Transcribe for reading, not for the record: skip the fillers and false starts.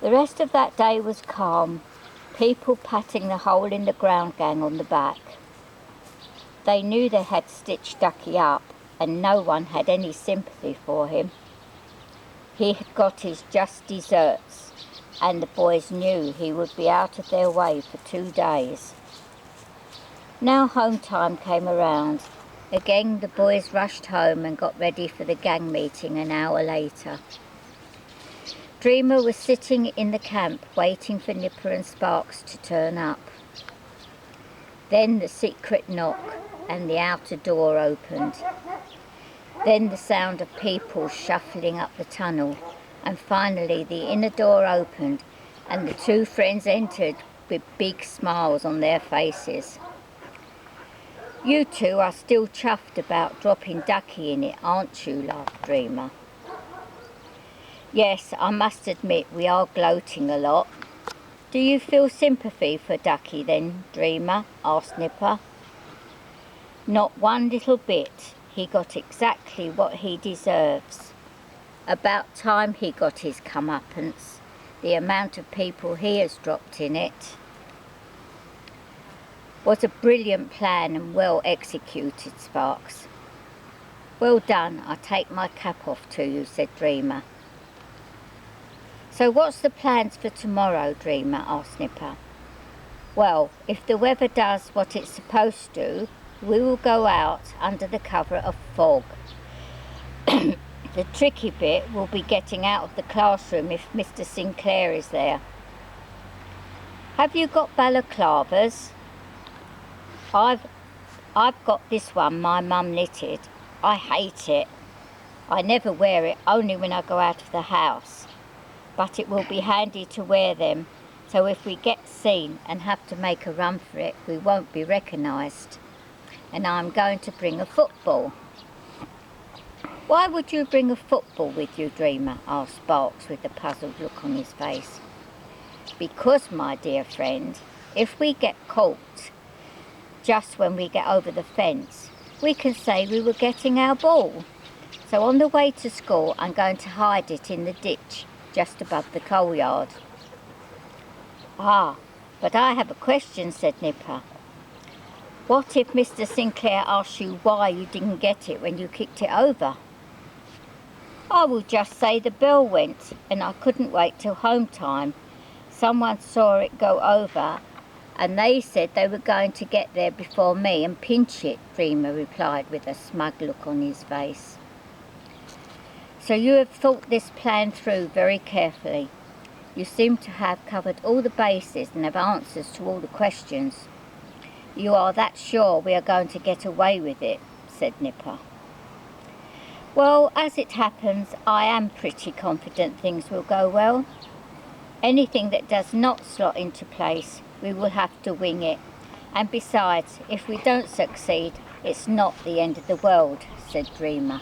The rest of that day was calm, people patting the hole in the ground gang on the back. They knew they had stitched Ducky up, and no one had any sympathy for him. He had got his just deserts, and the boys knew he would be out of their way for 2 days. Now home time came around. Again the boys rushed home and got ready for the gang meeting an hour later. Dreamer was sitting in the camp waiting for Nipper and Sparks to turn up. Then the secret knock and the outer door opened. Then the sound of people shuffling up the tunnel, and finally the inner door opened and the 2 friends entered with big smiles on their faces. "You 2 are still chuffed about dropping Ducky in it, aren't you?" laughed Dreamer. "Yes, I must admit we are gloating a lot." "Do you feel sympathy for Ducky then, Dreamer?" asked Nipper. "Not one little bit. He got exactly what he deserves. About time he got his comeuppance, the amount of people he has dropped in it." "Was a brilliant plan and well executed, Sparks." "Well done, I take my cap off to you," said Dreamer. "So what's the plans for tomorrow, Dreamer?" asked Nipper. "Well, if the weather does what it's supposed to, we will go out under the cover of fog. The tricky bit will be getting out of the classroom if Mr. Sinclair is there." "Have you got balaclavas?" I've got this one my mum knitted. I hate it. I never wear it, only when I go out of the house. But it will be handy to wear them, so if we get seen and have to make a run for it, we won't be recognised. And I'm going to bring a football." "Why would you bring a football with you, Dreamer?" asked Sparks with a puzzled look on his face. "Because, my dear friend, if we get caught just when we get over the fence, we can say we were getting our ball. So on the way to school, I'm going to hide it in the ditch just above the coal yard." "Ah, but I have a question," said Nipper. "What if Mr. Sinclair asks you why you didn't get it when you kicked it over?" "I will just say the bell went and I couldn't wait till home time. Someone saw it go over and they said they were going to get there before me and pinch it," Dreamer replied with a smug look on his face. "So you have thought this plan through very carefully. You seem to have covered all the bases and have answers to all the questions. You are that sure we are going to get away with it," said Nipper. "Well, as it happens, I am pretty confident things will go well. Anything that does not slot into place, we will have to wing it. And besides, if we don't succeed, it's not the end of the world," said Dreamer.